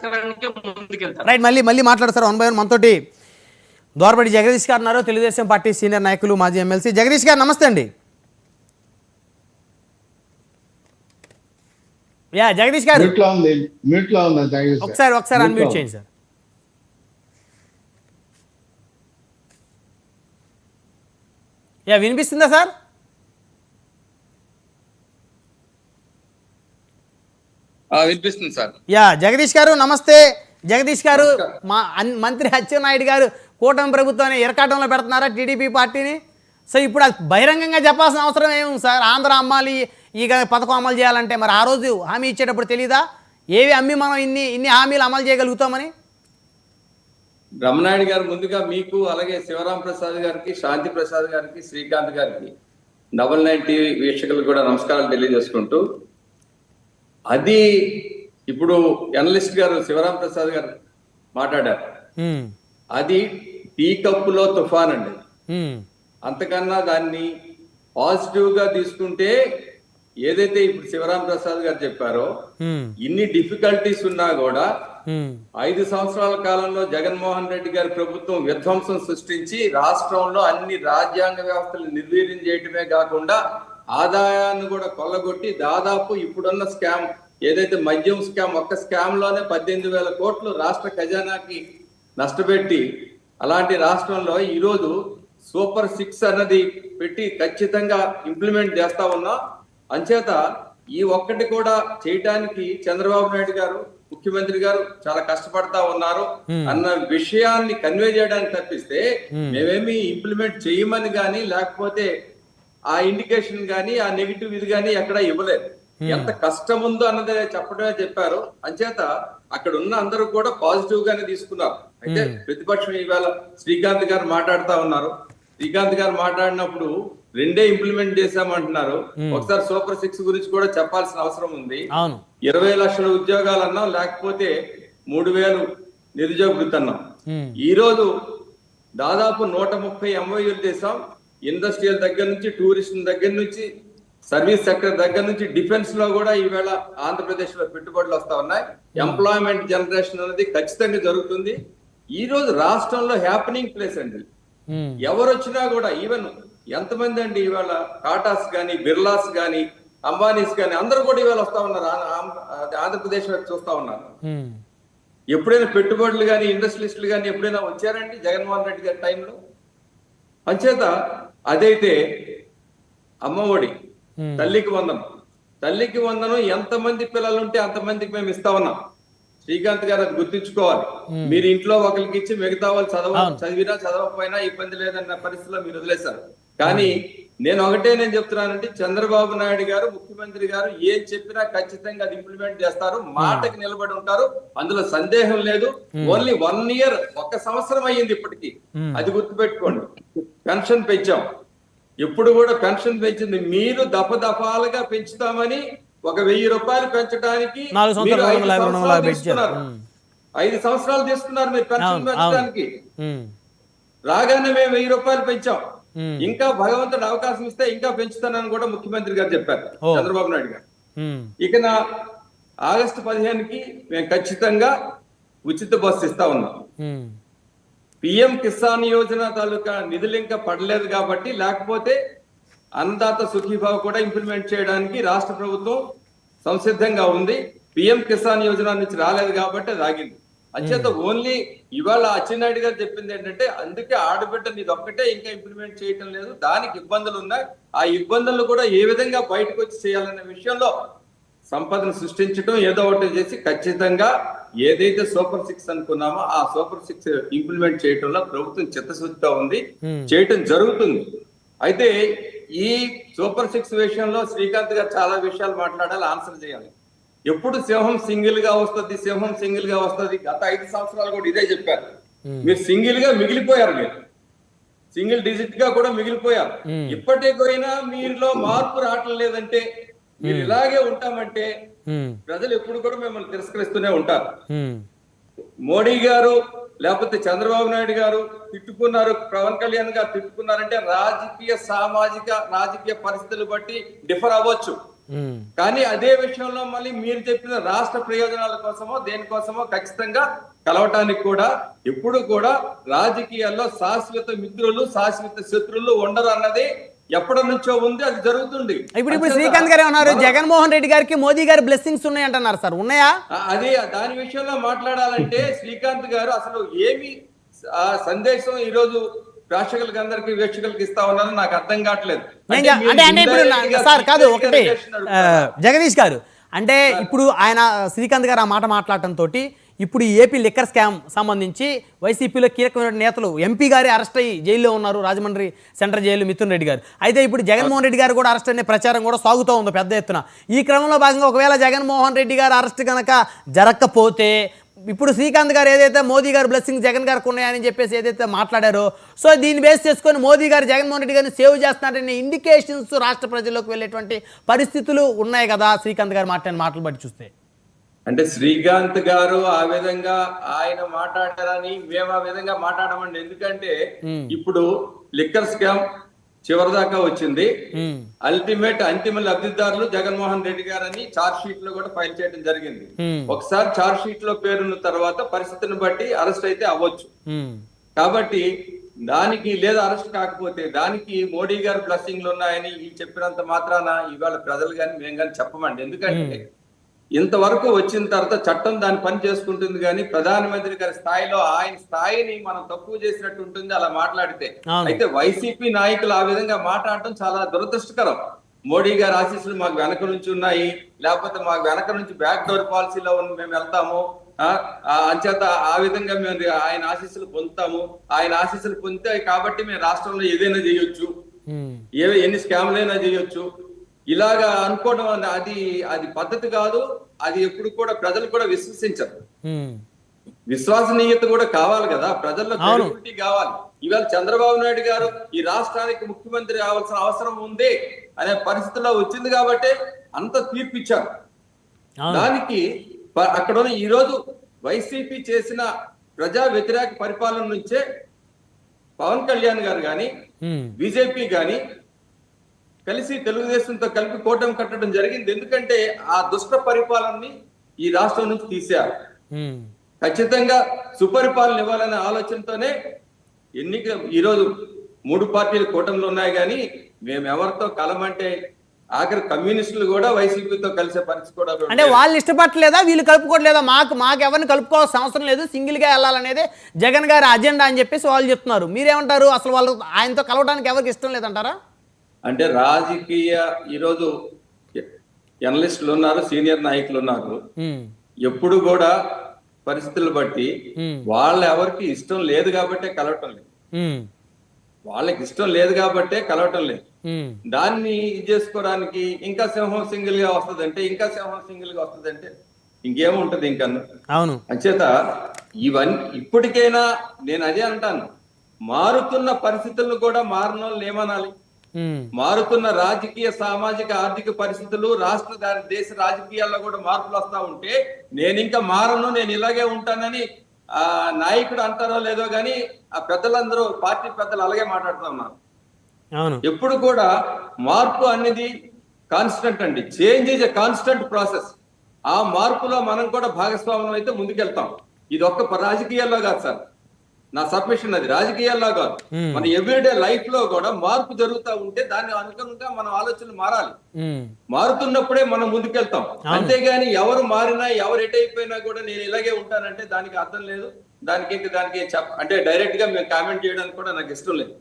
నెరవేర్చడానికి ముందుకెళ్తారు. రైట్, మళ్ళీ మాట్లాడు సార్ 1 by 1. మనతోటి దోరబడి జగదీష్ గారు ఉన్నారు, తెలుగుదేశం పార్టీ సీనియర్ నాయకులు, మాజీ ఎమ్మెల్సీ. జగదీష్ గారు నమస్తే అండి. జగదీష్ గారు ఒకసారి అన్మ్యూట్ చేయండి సార్. వినిపిస్తుందా సార్? వినిపిస్తుంది సార్. జగదీష్ గారు నమస్తే. జగదీష్ గారు, మా మంత్రి అచ్చెన్నాయుడు గారు కూటమి ప్రభుత్వాన్ని ఇరకాటంలో పెడుతున్నారా టీడీపీ పార్టీని? సో ఇప్పుడు అది బహిరంగంగా చెప్పాల్సిన అవసరం ఏముంది సార్? ఆంధ్ర అమ్మాలి, ఈ పథకం అమలు చేయాలంటే మరి ఆ రోజు హామీ ఇచ్చేటప్పుడు తెలీదా ఏవి అమ్మి మనం ఇన్ని హామీలు అమలు చేయగలుగుతామని? రమణాయుడు గారు, ముందుగా మీకు, అలాగే శివరాం ప్రసాద్ గారికి, శాంతి ప్రసాద్ గారికి, శ్రీకాంత్ గారికి, 99 టీవీ వీక్షకులకు కూడా నమస్కారాలు తెలియజేసుకుంటూ, అది ఇప్పుడు ఎనలిస్ట్ గారు శివరాం ప్రసాద్ గారు మాట్లాడారు, అది టీ కప్పులో తుఫాన్ అండి. అంతకన్నా దాన్ని పాజిటివ్ గా తీసుకుంటే, ఏదైతే ఇప్పుడు శివరాం ప్రసాద్ గారు చెప్పారో, ఇన్ని డిఫికల్టీస్ ఉన్నా కూడా 5 సంవత్సరాల కాలంలో జగన్మోహన్ రెడ్డి గారి ప్రభుత్వం విధ్వంసం సృష్టించి రాష్ట్రంలో అన్ని రాజ్యాంగ వ్యవస్థలు నిర్వీర్యం చేయటమే కాకుండా ఆదాయాన్ని కూడా కొల్లగొట్టి, దాదాపు ఇప్పుడున్న స్కామ్ ఏదైతే మద్యం స్కామ్, ఒక్క స్కామ్ లోనే 18,000 కోట్లు రాష్ట్ర ఖజానాకి నష్టపెట్టి, అలాంటి రాష్ట్రంలో ఈరోజు సూపర్ 6 అన్నది పెట్టి ఖచ్చితంగా ఇంప్లిమెంట్ చేస్తా ఉన్నా. అంచేత ఈ ఒక్కటి కూడా చేయటానికి చంద్రబాబు నాయుడు గారు, ముఖ్యమంత్రి గారు చాలా కష్టపడతా ఉన్నారు అన్న విషయాన్ని కన్వే చేయడానికి తప్పిస్తే మేమేమి ఇంప్లిమెంట్ చేయమని కానీ, లేకపోతే ఆ ఇండికేషన్ కానీ, ఆ నెగిటివ్ ఇది కానీ ఎక్కడ ఇవ్వలేదు. ఎంత కష్టం ఉందో అన్నది చెప్పడమే చెప్పారు. అంచేత అక్కడ ఉన్న అందరూ కూడా పాజిటివ్ గానే తీసుకున్నారు. అయితే ప్రతిపక్షం ఇవాళ శ్రీకాంత్ గారు మాట్లాడుతా ఉన్నారు. శ్రీకాంత్ గారు మాట్లాడినప్పుడు 2 ఇంప్లిమెంట్ చేశామంటున్నారు. ఒకసారి సూపర్ 6 గురించి కూడా చెప్పాల్సిన అవసరం ఉంది. 20 లక్షల ఉద్యోగాలన్నాం, లేకపోతే 3,000 నిరుద్యోగ వృత్తి అన్నాం. ఈ రోజు దాదాపు 130 MOUలు చేసాం. ఇండస్ట్రియల్ దగ్గర నుంచి, టూరిజం దగ్గర నుంచి, సర్వీస్ సెక్టర్ దగ్గర నుంచి, డిఫెన్స్ లో కూడా ఈవేళ ఆంధ్రప్రదేశ్ లో పెట్టుబడులు వస్తా ఉన్నాయి. ఎంప్లాయ్మెంట్ జనరేషన్ అనేది ఖచ్చితంగా జరుగుతుంది. ఈ రోజు రాష్ట్రంలో హ్యాపెనింగ్ ప్లేస్ అండి. ఎవరు వచ్చినా కూడా, ఈవెన్ ఎంతమంది అండి ఇవాళ టాటాస్ గాని, బిర్లాస్ గాని, అంబానీస్ గాని అందరూ కూడా ఇవాళ వస్తా ఉన్నారు, ఆంధ్రప్రదేశ్ వైపు చూస్తా ఉన్నారు. ఎప్పుడైనా పెట్టుబడులు గాని, ఇండస్ట్రియలిస్టులు గాని ఎప్పుడైనా వచ్చారండి జగన్మోహన్ రెడ్డి గారి టైంలో? అంచేత అదైతే అమ్మఒడి, తల్లికి వందనం ఎంతమంది పిల్లలు ఉంటే అంతమందికి మేము ఇస్తా ఉన్నాం. శ్రీకాంత్ గారు అది గుర్తించుకోవాలి. మీరు ఇంట్లో ఒకరికి ఇచ్చి మిగతా వాళ్ళు చదివినా చదవకపోయినా ఇబ్బంది లేదన్న పరిస్థితిలో మీరు వదిలేశారు. కానీ నేను చెప్తున్నానంటే, చంద్రబాబు నాయుడు గారు, ముఖ్యమంత్రి గారు ఏం చెప్పినా ఖచ్చితంగా అది ఇంప్లిమెంట్ చేస్తారు, మాటకి నిలబడి ఉంటారు, అందులో సందేహం లేదు. ఓన్లీ 1 year, 1 సంవత్సరం అయ్యింది ఇప్పటికి, అది గుర్తుపెట్టుకోండి. పెన్షన్ పెంచాం, ఎప్పుడు కూడా పెన్షన్ పెంచింది మీరు దఫాలుగా పెంచుతామని 1,000 రూపాయలు పెంచడానికి 5 సంవత్సరాలు తీసుకున్నారు మీరు పెన్షన్ పెంచడానికి. రాగానే మేము 1,000 రూపాయలు పెంచాం. ఇంకా భగవంతుడు అవకాశం ఇస్తే ఇంకా పెంచుతానని కూడా ముఖ్యమంత్రి గారు చెప్పారు, చంద్రబాబు నాయుడు గారు. ఇక ఆగస్టు 15కి మేము ఖచ్చితంగా ఉచిత బస్సు ఇస్తా ఉన్నాం. పిఎం కిసాన్ యోజన తాలూకా నిధులు ఇంకా పడలేదు కాబట్టి, లేకపోతే అన్నదాత సుఖీభావ కూడా ఇంప్లిమెంట్ చేయడానికి రాష్ట్ర ప్రభుత్వం సంసిద్ధంగా ఉంది. పిఎం కిసాన్ యోజన నుంచి రాలేదు కాబట్టి అది ఆగింది. అంచేత ఓన్లీ ఇవాళ అచ్చెన్నాయుడు గారు చెప్పింది ఏంటంటే, అందుకే ఆడబిడ్డ ఇది ఒక్కటే ఇంకా ఇంప్లిమెంట్ చేయటం లేదు, దానికి ఇబ్బందులు ఉన్నాయి, ఆ ఇబ్బందులు కూడా ఏ విధంగా బయటకు వచ్చి చేయాలనే విషయంలో సంపదను సృష్టించడం, ఏదో ఒకటి చేసి ఖచ్చితంగా ఏదైతే సూపర్ 6 అనుకున్నామో ఆ సూపర్ 6 ఇంప్లిమెంట్ చేయడంలో ప్రభుత్వం చిత్తశుద్ధిగా ఉంది, చేయటం జరుగుతుంది. అయితే ఈ సూపర్ 6 విషయంలో శ్రీకాంత్ గారు చాలా విషయాలు మాట్లాడాలి, ఆన్సర్ చేయాలి. ఎప్పుడు సింహం సింగిల్ గా వస్తుంది, గత 5 సంవత్సరాలు కూడా ఇదే చెప్పారు. మీరు సింగిల్ గా మిగిలిపోయారు, మీరు సింగిల్ డిజిట్ గా కూడా మిగిలిపోయారు. ఇప్పటికైనా మీరులో మార్పు రావటం లేదంటే, మీరు ఇలాగే ఉంటామంటే ప్రజలు ఎప్పుడు కూడా మిమ్మల్ని తిరస్కరిస్తూనే ఉంటారు. మోడీ గారు లేకపోతే చంద్రబాబు నాయుడు గారు తిట్టుకున్నారు, పవన్ కళ్యాణ్ గారు తిట్టుకున్నారంటే రాజకీయ, సామాజిక, రాజకీయ పరిస్థితులు బట్టి డిఫర్ అవ్వచ్చు. కానీ అదే విషయంలో మళ్ళీ మీరు చెప్పిన రాష్ట్ర ప్రయోజనాల కోసమో దేనికోసమో ఖచ్చితంగా కలవటానికి కూడా ఎప్పుడు కూడా రాజకీయాల్లో శాశ్వత మిత్రులు శాశ్వత శత్రువులు ఉండరు అన్నది ఎప్పటి నుంచో ఉంది, అది జరుగుతుంది. ఇప్పుడు శ్రీకాంత్ గారు ఉన్నారు, జగన్మోహన్ రెడ్డి గారికి మోదీ గారి బ్లెస్సింగ్స్ ఉన్నాయి అంటున్నారు సార్, ఉన్నాయా? అదే దాని విషయంలో మాట్లాడాలంటే శ్రీకాంత్ గారు అసలు ఏమి సందేశం ఈ రోజు ప్రేక్షకులకి అందరికి వీక్షకులకి ఇస్తా ఉన్నారో నాకు అర్థం కావట్లేదు. అంటే ఇప్పుడు సార్ కాదు ఒకటి జగదీష్ గారు, అంటే ఇప్పుడు ఆయన శ్రీకాంత్ గారు ఆ మాట మాట్లాడటంతో ఇప్పుడు ఏపీ లిక్కర్ స్కామ్ సంబంధించి వైసీపీలో కీలకమైన నేతలు ఎంపీ గారి అరెస్ట్ అయ్యి జైల్లో ఉన్నారు, రాజమండ్రి సెంట్రల్ జైలు మిథున్ రెడ్డి గారు. అయితే ఇప్పుడు జగన్మోహన్ రెడ్డి గారు కూడా అరెస్ట్ అనే ప్రచారం కూడా సాగుతూ ఉంది పెద్ద ఎత్తున. ఈ క్రమంలో భాగంగా ఒకవేళ జగన్మోహన్ రెడ్డి గారు అరెస్ట్ కనుక జరగకపోతే ఇప్పుడు శ్రీకాంత్ గారు ఏదైతే మోదీ గారు బ్లెస్సింగ్ జగన్ గారికి ఉన్నాయని చెప్పేసి ఏదైతే మాట్లాడారో, సో దీన్ని బేస్ చేసుకొని మోదీ గారు జగన్మోహన్ రెడ్డి గారిని సేవ్ చేస్తున్నారనే ఇండికేషన్స్ రాష్ట్ర ప్రజల్లోకి వెళ్ళేటువంటి పరిస్థితులు ఉన్నాయి కదా శ్రీకాంత్ గారు మాట్లాడిన మాటలు బట్టి చూస్తే. అంటే శ్రీకాంత్ గారు ఆ విధంగా ఆయన మాట్లాడారని మేము ఆ విధంగా మాట్లాడమండి. ఎందుకంటే ఇప్పుడు లిక్కర్ స్కామ్ చివరిదాకా వచ్చింది. అల్టిమేట్ అంతిమ లబ్ధిదారులు జగన్మోహన్ రెడ్డి గారని చార్జ్ షీట్ లో కూడా ఫైల్ చేయడం జరిగింది. ఒకసారి చార్జ్ షీట్ లో పేరున్న తర్వాత పరిస్థితిని బట్టి అరెస్ట్ అయితే అవ్వచ్చు. కాబట్టి దానికి లేదా అరెస్ట్ కాకపోతే దానికి మోడీ గారు బ్లెస్సింగ్లు ఉన్నాయని చెప్పినంత మాత్రాన ఇవాళ ప్రజలు కానీ మేము కానీ చెప్పమండి. ఎందుకంటే ఇంతవరకు వచ్చిన తర్వాత చట్టం దాని పని చేసుకుంటుంది, కానీ ప్రధానమంత్రి గారి స్థాయిలో ఆయన స్థాయిని మనం తక్కువ చేసినట్టు ఉంటుంది అలా మాట్లాడితే. అయితే వైసీపీ నాయకులు ఆ విధంగా మాట్లాడటం చాలా దురదృష్టకరం. మోడీ గారి ఆశీస్సులు మాకు వెనక నుంచి ఉన్నాయి, లేకపోతే మాకు వెనక నుంచి బ్యాక్ డోర్ పాలసీలో మేము వెళ్తాము, అంచేత ఆ విధంగా మేము ఆయన ఆశీస్సులు పొందుతాము, ఆయన ఆశీస్సులు పొందితే కాబట్టి మేము రాష్ట్రంలో ఏదైనా చేయొచ్చు, ఎన్ని స్కామ్లైనా చేయొచ్చు, ఇలాగా అనుకోవడం అది పద్ధతి కాదు. అది ఎప్పుడు కూడా ప్రజలు కూడా విశ్వసించరు. విశ్వసనీయత కూడా కావాలి కదా, ప్రజల్లో క్రెడిబిలిటీ కావాలి. ఇవాళ చంద్రబాబు నాయుడు గారు ఈ రాష్ట్రానికి ముఖ్యమంత్రి కావాల్సిన అవసరం ఉంది అనే పరిస్థితిలో వచ్చింది కాబట్టి అంత తీర్పు ఇచ్చారు. దానికి అక్కడ ఈ రోజు వైసీపీ చేసిన ప్రజా వ్యతిరేక పరిపాలన నుంచే పవన్ కళ్యాణ్ గారు గాని బీజేపీ గాని కలిసి తెలుగుదేశంతో కలిపి కూటమి కట్టడం జరిగింది. ఎందుకంటే ఆ దుష్ట పరిపాలనని ఈ రాష్ట్రం నుంచి తీశారు. ఖచ్చితంగా సుపరిపాలన ఇవ్వాలనే ఆలోచనతోనే ఈరోజు 3 పార్టీలు కూటమిలో ఉన్నాయి. కానీ మేము ఎవరితో కలమంటే ఆఖరి కమ్యూనిస్టులు కూడా వైసీపీతో కలిసే పరిస్థితి కూడా, అంటే వాళ్ళు ఇష్టపడలేదా వీళ్ళు కలుపుకోవట్లేదా, మాకు ఎవరిని కలుపుకోవాల్సిన అవసరం లేదు, సింగిల్ గా వెళ్ళాలనేది జగన్ గారి అజెండా అని చెప్పేసి వాళ్ళు చెప్తున్నారు. మీరేమంటారు, అసలు వాళ్ళు ఆయనతో కలవడానికి ఎవరికి ఇష్టం లేదంటారా? అంటే రాజకీయ ఈరోజు ఎనలిస్టులు ఉన్నారు, సీనియర్ నాయకులు ఉన్నారు. ఎప్పుడు కూడా పరిస్థితులు బట్టి వాళ్ళ ఎవరికి ఇష్టం లేదు కాబట్టే కలవటం లేదు, వాళ్ళకి ఇష్టం లేదు కాబట్టే కలవటం లేదు. దాన్ని ఇది చేసుకోవడానికి ఇంకా సింహం సింగిల్ గా వస్తుందంటే ఇంకేముంటది ఇంకా. అవును, అంచేత ఇవన్నీ ఇప్పటికైనా నేను అదే అంటాను, మారుతున్న పరిస్థితులను కూడా మారనోళ్ళు ఏమనాలి. మారుతున్న రాజకీయ సామాజిక ఆర్థిక పరిస్థితులు దేశ రాజకీయాల్లో కూడా మార్పులు వస్తా ఉంటే నేను ఇంకా మారను, నేను ఇలాగే ఉంటానని ఆ నాయకుడు అంటారో లేదో గాని ఆ పెద్దలందరూ పార్టీ పెద్దలు అలాగే మాట్లాడుతూ ఉన్నారు. ఎప్పుడు కూడా మార్పు అనేది కాన్స్టెంట్ అండి. Change is a constant process. ఆ మార్పులో మనం కూడా భాగస్వామ్యం అయితే ముందుకెళ్తాం. ఇది ఒక్క రాజకీయాల్లో కాదు సార్, నా సబ్మిషన్ అది రాజకీయాల్లో కాదు, మన ఎవ్రీడే లైఫ్ లో కూడా మార్పు జరుగుతూ ఉంటే దాని అనుగుణంగా మన ఆలోచనలు మారాలి. మారుతున్నప్పుడే మనం ముందుకెళ్తాం. అంతేగాని ఎవరు మారినా ఎవరు ఎటైపోయినా కూడా నేను ఇలాగే ఉంటానంటే దానికి అర్థం లేదు. దానికి అంటే డైరెక్ట్ గా మేము కామెంట్ చేయడానికి కూడా నాకు ఇష్టం లేదు.